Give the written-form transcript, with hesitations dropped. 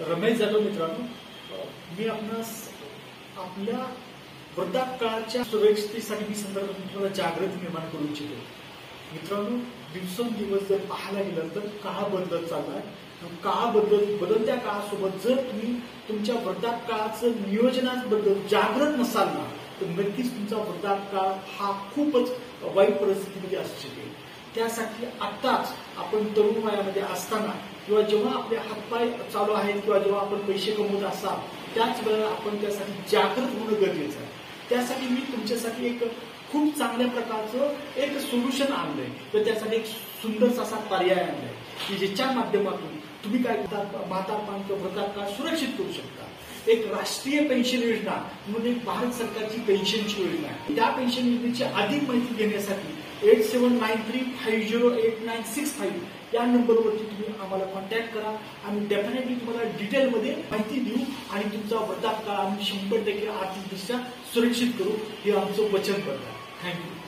रमेश जाधव मित्रांनो, मी आपणास आपल्या वृद्धापकाळाच्या सुरक्षिततेसाठी मी संदर्भात तुम्हाला जागृती निर्माण करू इच्छितो। मित्रांनो, दिवसेंदिवस जर पाहायला गेलं तर काळ बदलत चाललाय। बदलत्या काळासोबत जर तुम्ही तुमच्या वृद्धापकाळाचं नियोजनाबद्दल जागृत नसाल ना, तर नक्कीच तुमचा वृद्धापकाळ हा खूपच वाईट परिस्थितीमध्ये असू शकेल। त्यासाठी आत्ताच आपण तरुण वयामध्ये असताना किंवा जेव्हा आपले हातपाय चालू आहेत किंवा जेव्हा आपण पैसे कमवत असाल त्याच वेळेला आपण त्यासाठी जागृत होणं गरजेचं आहे। त्यासाठी मी तुमच्यासाठी एक खूप चांगल्या प्रकारचं एक सोल्युशन आणलंय, तर त्यासाठी एक सुंदर असा पर्याय आणलाय की ज्याच्या माध्यमातून तुम्ही काय म्हातारपण किंवा वृद्धापकाळ सुरक्षित करू शकता। एक राष्ट्रीय पेन्शन योजना म्हणून एक भारत सरकारची पेन्शनची योजना आहे। त्या पेन्शन योजनेची अधिक माहिती घेण्यासाठी 8793508965 या नंबरवरती तुम्ही आम्हाला कॉन्टॅक्ट करा। आम्ही डेफिनेटली तुम्हाला डिटेलमध्ये माहिती देऊ आणि तुमचा वृद्धापकाळ आम्ही 100% आर्थिकदृष्ट्या सुरक्षित करू, हे आमचं वचनबद्ध आहे। थँक्यू।